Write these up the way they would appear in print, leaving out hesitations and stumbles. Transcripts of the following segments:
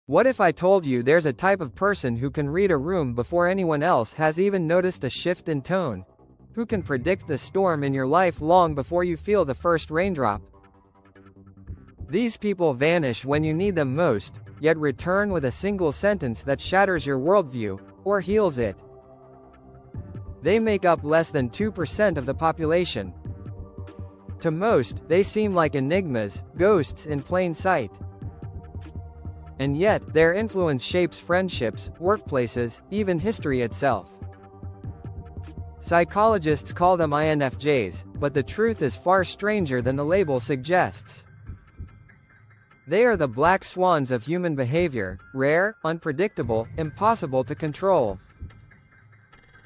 What if I told you there's a type of person who can read a room before anyone else has even noticed a shift in tone? Who can predict the storm in your life long before you feel the first raindrop? These people vanish when you need them most, yet return with a single sentence that shatters your worldview, or heals it. They make up less than 2% of the population. To most, they seem like enigmas, ghosts in plain sight. And yet, their influence shapes friendships, workplaces, even history itself. Psychologists call them INFJs, but the truth is far stranger than the label suggests. They are the black swans of human behavior, rare, unpredictable, impossible to control.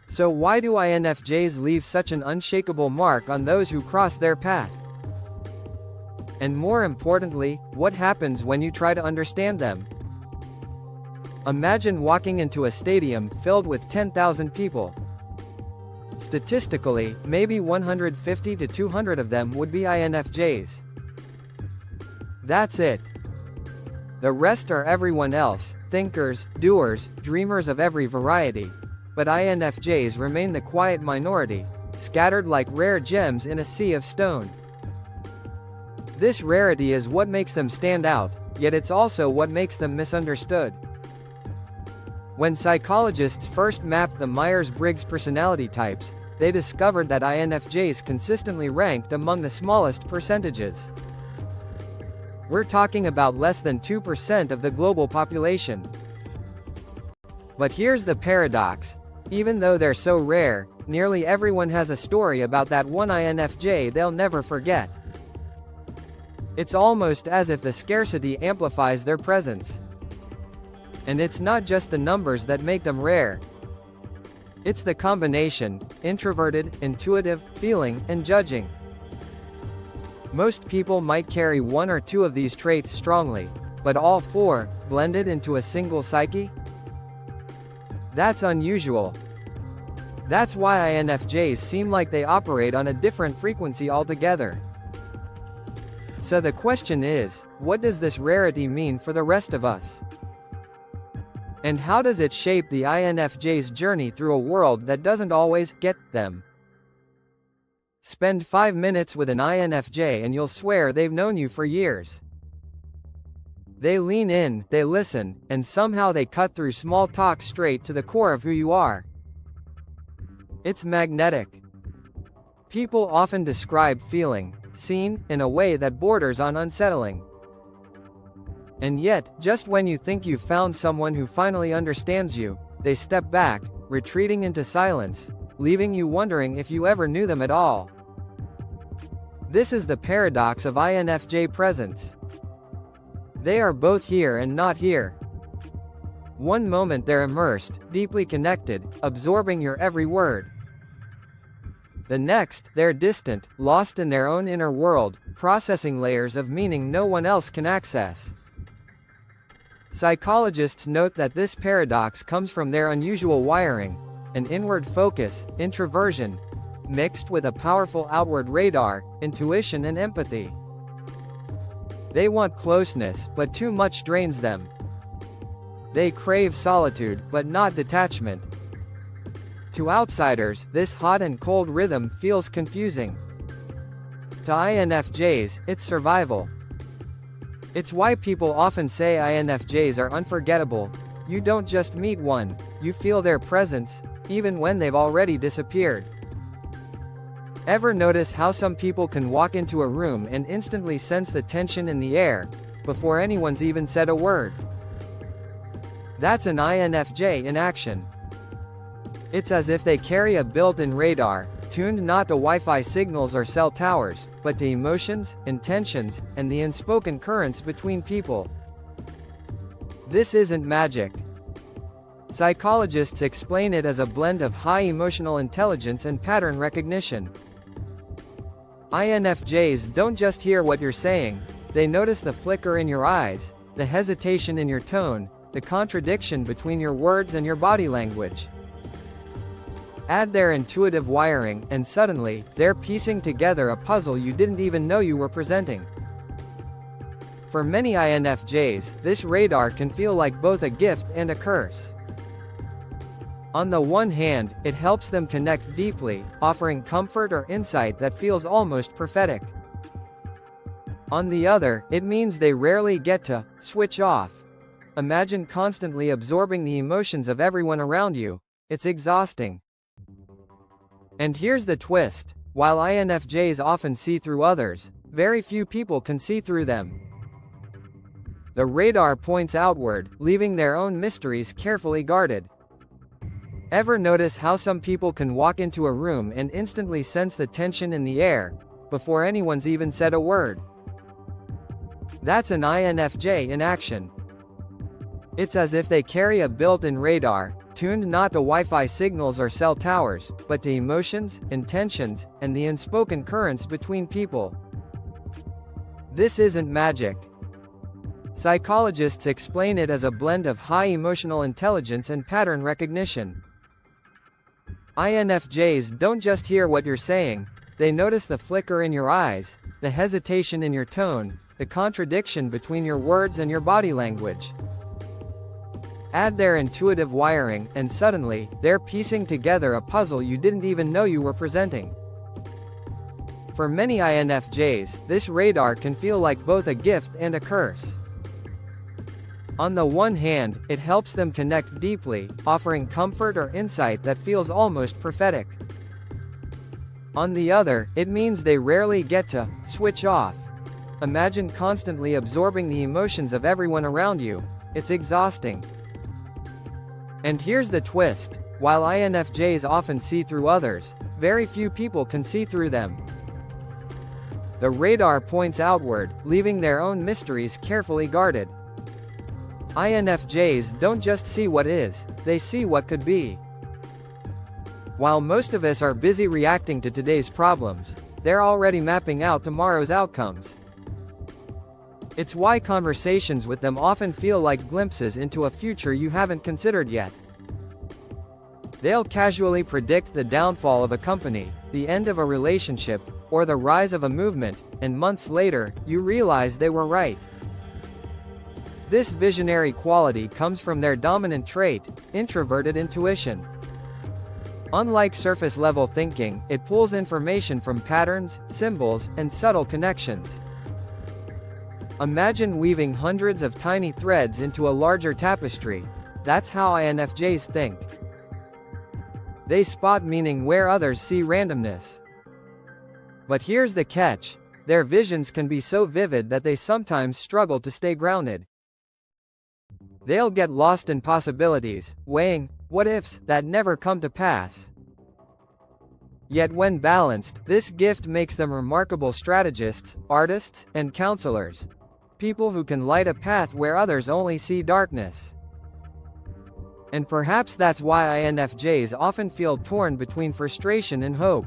So why do INFJs leave such an unshakable mark on those who cross their path? And more importantly, what happens when you try to understand them? Imagine walking into a stadium filled with 10,000 people. Statistically, maybe 150 to 200 of them would be INFJs. That's it. The rest are everyone else, thinkers, doers, dreamers of every variety. But INFJs remain the quiet minority, scattered like rare gems in a sea of stone. This rarity is what makes them stand out, yet it's also what makes them misunderstood. When psychologists first mapped the Myers-Briggs personality types, they discovered that INFJs consistently ranked among the smallest percentages. We're talking about less than 2% of the global population. But here's the paradox. Even though they're so rare, nearly everyone has a story about that one INFJ they'll never forget. It's almost as if the scarcity amplifies their presence. And it's not just the numbers that make them rare. It's the combination: introverted, intuitive, feeling, and judging. Most people might carry one or two of these traits strongly, but all four, blended into a single psyche? That's unusual. That's why INFJs seem like they operate on a different frequency altogether. So the question is, what does this rarity mean for the rest of us? And how does it shape the INFJ's journey through a world that doesn't always get them? Spend 5 minutes with an INFJ and you'll swear they've known you for years. They lean in, they listen, and somehow they cut through small talk straight to the core of who you are. It's magnetic. People often describe feeling seen in a way that borders on unsettling. And yet, just when you think you've found someone who finally understands you, they step back, retreating into silence, leaving you wondering if you ever knew them at all. This is the paradox of INFJ presence. They are both here and not here. One moment they're immersed, deeply connected, absorbing your every word. The next, they're distant, lost in their own inner world, processing layers of meaning no one else can access. Psychologists note that this paradox comes from their unusual wiring, an inward focus, introversion, mixed with a powerful outward radar, intuition and empathy. They want closeness, but too much drains them. They crave solitude, but not detachment. To outsiders, this hot and cold rhythm feels confusing. To INFJs, it's survival. It's why people often say INFJs are unforgettable. You don't just meet one, you feel their presence, even when they've already disappeared. Ever notice how some people can walk into a room and instantly sense the tension in the air, before anyone's even said a word? That's an INFJ in action. It's as if they carry a built-in radar, tuned not to Wi-Fi signals or cell towers, but to emotions, intentions, and the unspoken currents between people. This isn't magic. Psychologists explain it as a blend of high emotional intelligence and pattern recognition. INFJs don't just hear what you're saying, they notice the flicker in your eyes, the hesitation in your tone, the contradiction between your words and your body language. Add their intuitive wiring, and suddenly, they're piecing together a puzzle you didn't even know you were presenting. For many INFJs, this radar can feel like both a gift and a curse. On the one hand, it helps them connect deeply, offering comfort or insight that feels almost prophetic. On the other, it means they rarely get to switch off. Imagine constantly absorbing the emotions of everyone around you. It's exhausting. And here's the twist. While INFJs often see through others, very few people can see through them. The radar points outward, leaving their own mysteries carefully guarded. Ever notice how some people can walk into a room and instantly sense the tension in the air, before anyone's even said a word? That's an INFJ in action. It's as if they carry a built-in radar, tuned not to Wi-Fi signals or cell towers, but to emotions, intentions, and the unspoken currents between people. This isn't magic. Psychologists explain it as a blend of high emotional intelligence and pattern recognition. INFJs don't just hear what you're saying, they notice the flicker in your eyes, the hesitation in your tone, the contradiction between your words and your body language. Add their intuitive wiring, and suddenly, they're piecing together a puzzle you didn't even know you were presenting. For many INFJs, this radar can feel like both a gift and a curse. On the one hand, it helps them connect deeply, offering comfort or insight that feels almost prophetic. On the other, it means they rarely get to switch off. Imagine constantly absorbing the emotions of everyone around you. It's exhausting. And here's the twist. While INFJs often see through others, very few people can see through them. The radar points outward, leaving their own mysteries carefully guarded. INFJs don't just see what is, they see what could be. While most of us are busy reacting to today's problems, they're already mapping out tomorrow's outcomes. It's why conversations with them often feel like glimpses into a future you haven't considered yet. They'll casually predict the downfall of a company, the end of a relationship, or the rise of a movement, and months later, you realize they were right. This visionary quality comes from their dominant trait, introverted intuition. Unlike surface-level thinking, it pulls information from patterns, symbols, and subtle connections. Imagine weaving hundreds of tiny threads into a larger tapestry. That's how INFJs think. They spot meaning where others see randomness. But here's the catch. Their visions can be so vivid that they sometimes struggle to stay grounded. They'll get lost in possibilities, weighing what-ifs that never come to pass. Yet when balanced, this gift makes them remarkable strategists, artists, and counselors. People who can light a path where others only see darkness. And perhaps that's why INFJs often feel torn between frustration and hope.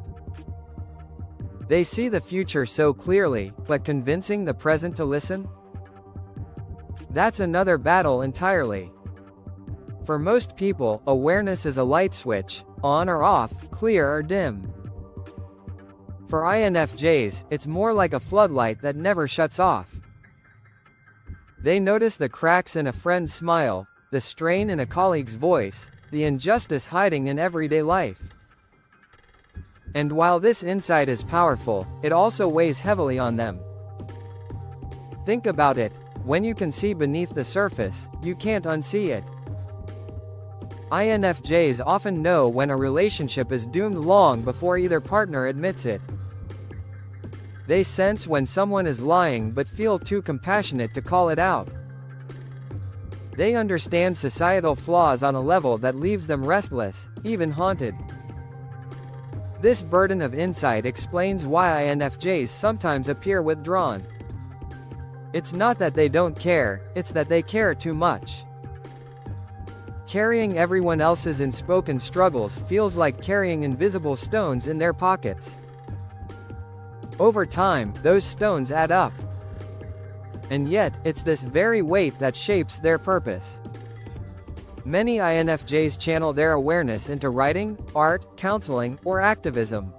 They see the future so clearly, but convincing the present to listen? That's another battle entirely. For most people, awareness is a light switch, on or off, clear or dim. For INFJs, it's more like a floodlight that never shuts off. They notice the cracks in a friend's smile, the strain in a colleague's voice, the injustice hiding in everyday life. And while this insight is powerful, it also weighs heavily on them. Think about it. When you can see beneath the surface, you can't unsee it. INFJs often know when a relationship is doomed long before either partner admits it. They sense when someone is lying but feel too compassionate to call it out. They understand societal flaws on a level that leaves them restless, even haunted. This burden of insight explains why INFJs sometimes appear withdrawn. It's not that they don't care, it's that they care too much. Carrying everyone else's unspoken struggles feels like carrying invisible stones in their pockets. Over time, those stones add up. And yet, it's this very weight that shapes their purpose. Many INFJs channel their awareness into writing, art, counseling, or activism.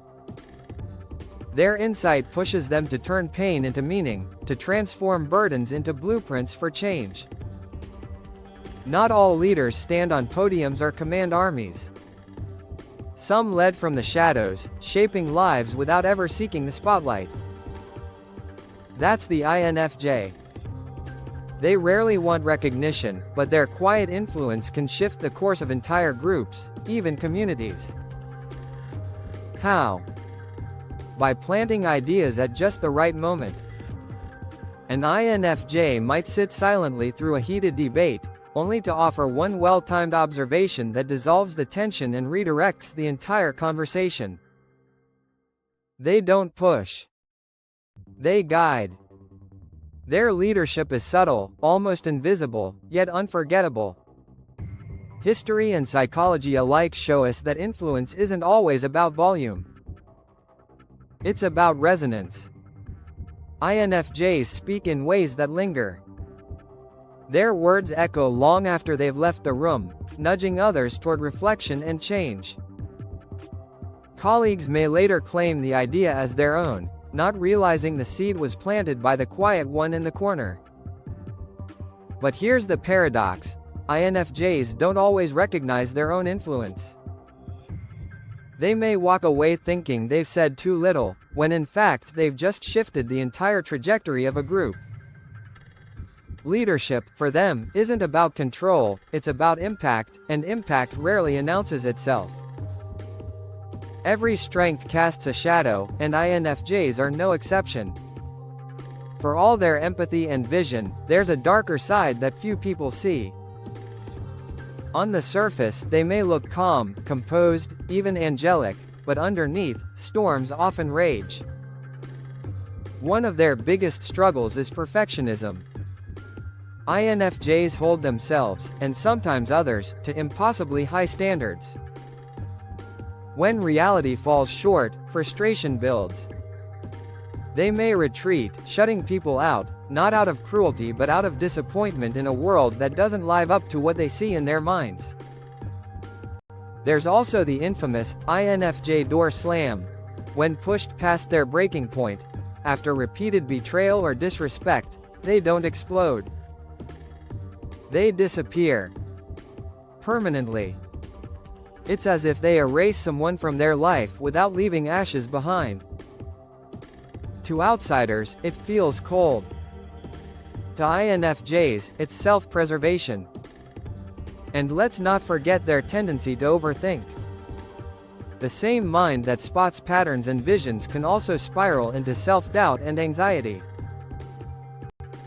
Their insight pushes them to turn pain into meaning, to transform burdens into blueprints for change. Not all leaders stand on podiums or command armies. Some led from the shadows, shaping lives without ever seeking the spotlight. That's the INFJ. They rarely want recognition, but their quiet influence can shift the course of entire groups, even communities. How? By planting ideas at just the right moment. An INFJ might sit silently through a heated debate, only to offer one well-timed observation that dissolves the tension and redirects the entire conversation. They don't push. They guide. Their leadership is subtle, almost invisible, yet unforgettable. History and psychology alike show us that influence isn't always about volume. It's about resonance. INFJs speak in ways that linger. Their words echo long after they've left the room, nudging others toward reflection and change. Colleagues may later claim the idea as their own, not realizing the seed was planted by the quiet one in the corner. But here's the paradox: INFJs don't always recognize their own influence. They may walk away thinking they've said too little, when in fact they've just shifted the entire trajectory of a group. Leadership, for them, isn't about control, it's about impact, and impact rarely announces itself. Every strength casts a shadow, and INFJs are no exception. For all their empathy and vision, there's a darker side that few people see. On the surface, they may look calm, composed, even angelic, but underneath, storms often rage. One of their biggest struggles is perfectionism. INFJs hold themselves, and sometimes others, to impossibly high standards. When reality falls short, frustration builds. They may retreat, shutting people out, not out of cruelty but out of disappointment in a world that doesn't live up to what they see in their minds. There's also the infamous INFJ door slam. When pushed past their breaking point, after repeated betrayal or disrespect, they don't explode. They disappear. Permanently. It's as if they erase someone from their life without leaving ashes behind. To outsiders, it feels cold. To INFJs, it's self-preservation. And let's not forget their tendency to overthink. The same mind that spots patterns and visions can also spiral into self-doubt and anxiety.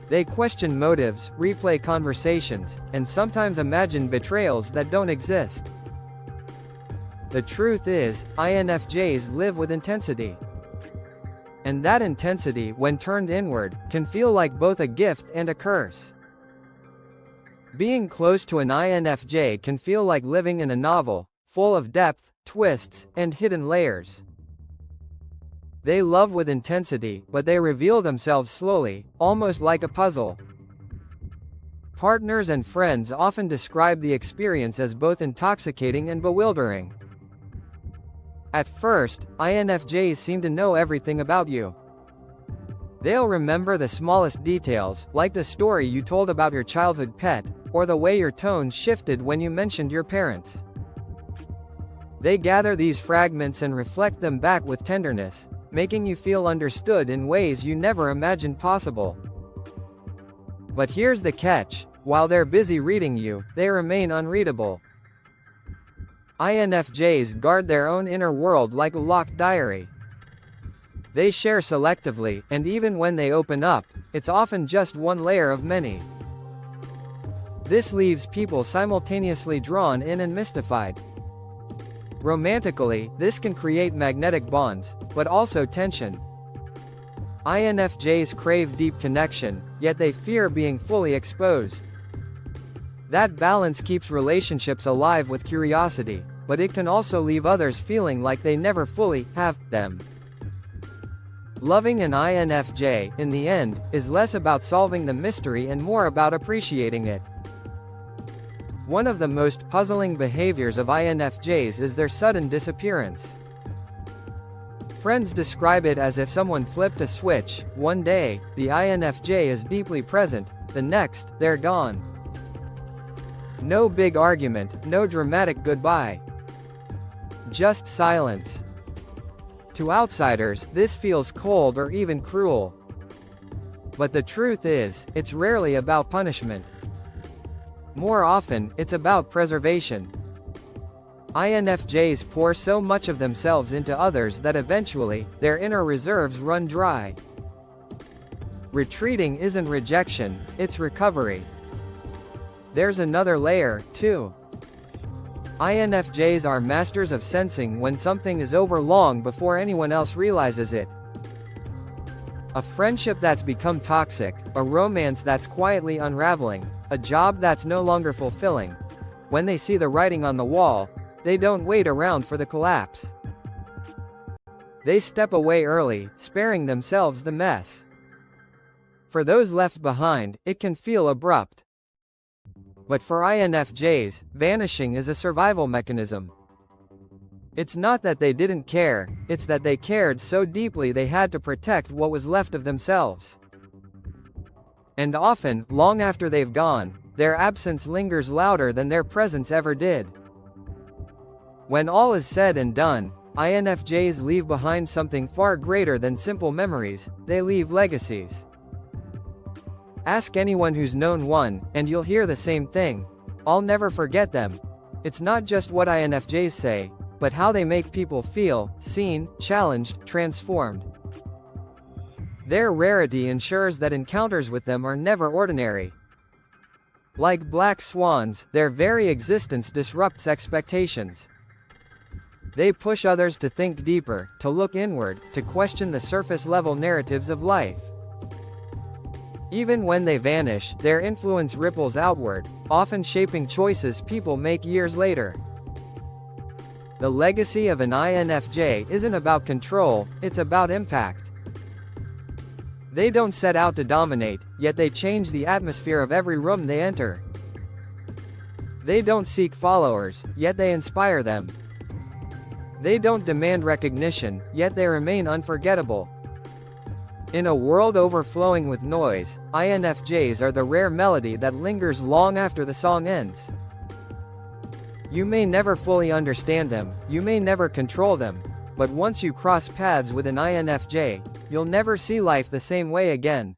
They question motives, replay conversations, and sometimes imagine betrayals that don't exist. The truth is, INFJs live with intensity. And that intensity, when turned inward, can feel like both a gift and a curse. Being close to an INFJ can feel like living in a novel, full of depth, twists, and hidden layers. They love with intensity, but they reveal themselves slowly, almost like a puzzle. Partners and friends often describe the experience as both intoxicating and bewildering. At first, INFJs seem to know everything about you. They'll remember the smallest details, like the story you told about your childhood pet, or the way your tone shifted when you mentioned your parents. They gather these fragments and reflect them back with tenderness, making you feel understood in ways you never imagined possible. But here's the catch: while they're busy reading you, they remain unreadable. INFJs guard their own inner world like a locked diary. They share selectively, and even when they open up, it's often just one layer of many. This leaves people simultaneously drawn in and mystified. Romantically, this can create magnetic bonds, but also tension. INFJs crave deep connection, yet they fear being fully exposed. That balance keeps relationships alive with curiosity, but it can also leave others feeling like they never fully have them. Loving an INFJ, in the end, is less about solving the mystery and more about appreciating it. One of the most puzzling behaviors of INFJs is their sudden disappearance. Friends describe it as if someone flipped a switch. One day, the INFJ is deeply present, the next, they're gone. No big argument, no dramatic goodbye. Just silence. To outsiders, this feels cold or even cruel. But the truth is, it's rarely about punishment. More often, it's about preservation. INFJs pour so much of themselves into others that eventually, their inner reserves run dry. Retreating isn't rejection, it's recovery. There's another layer, too. INFJs are masters of sensing when something is over long before anyone else realizes it. A friendship that's become toxic, a romance that's quietly unraveling, a job that's no longer fulfilling. When they see the writing on the wall, they don't wait around for the collapse. They step away early, sparing themselves the mess. For those left behind, it can feel abrupt. But for INFJs, vanishing is a survival mechanism. It's not that they didn't care, it's that they cared so deeply they had to protect what was left of themselves. And often, long after they've gone, their absence lingers louder than their presence ever did. When all is said and done, INFJs leave behind something far greater than simple memories, they leave legacies. Ask anyone who's known one, and you'll hear the same thing. I'll never forget them. It's not just what INFJs say, but how they make people feel, seen, challenged, transformed. Their rarity ensures that encounters with them are never ordinary. Like black swans, their very existence disrupts expectations. They push others to think deeper, to look inward, to question the surface-level narratives of life. Even when they vanish, their influence ripples outward, often shaping choices people make years later. The legacy of an INFJ isn't about control, it's about impact. They don't set out to dominate, yet they change the atmosphere of every room they enter. They don't seek followers, yet they inspire them. They don't demand recognition, yet they remain unforgettable. In a world overflowing with noise, INFJs are the rare melody that lingers long after the song ends. You may never fully understand them, you may never control them, but once you cross paths with an INFJ, you'll never see life the same way again.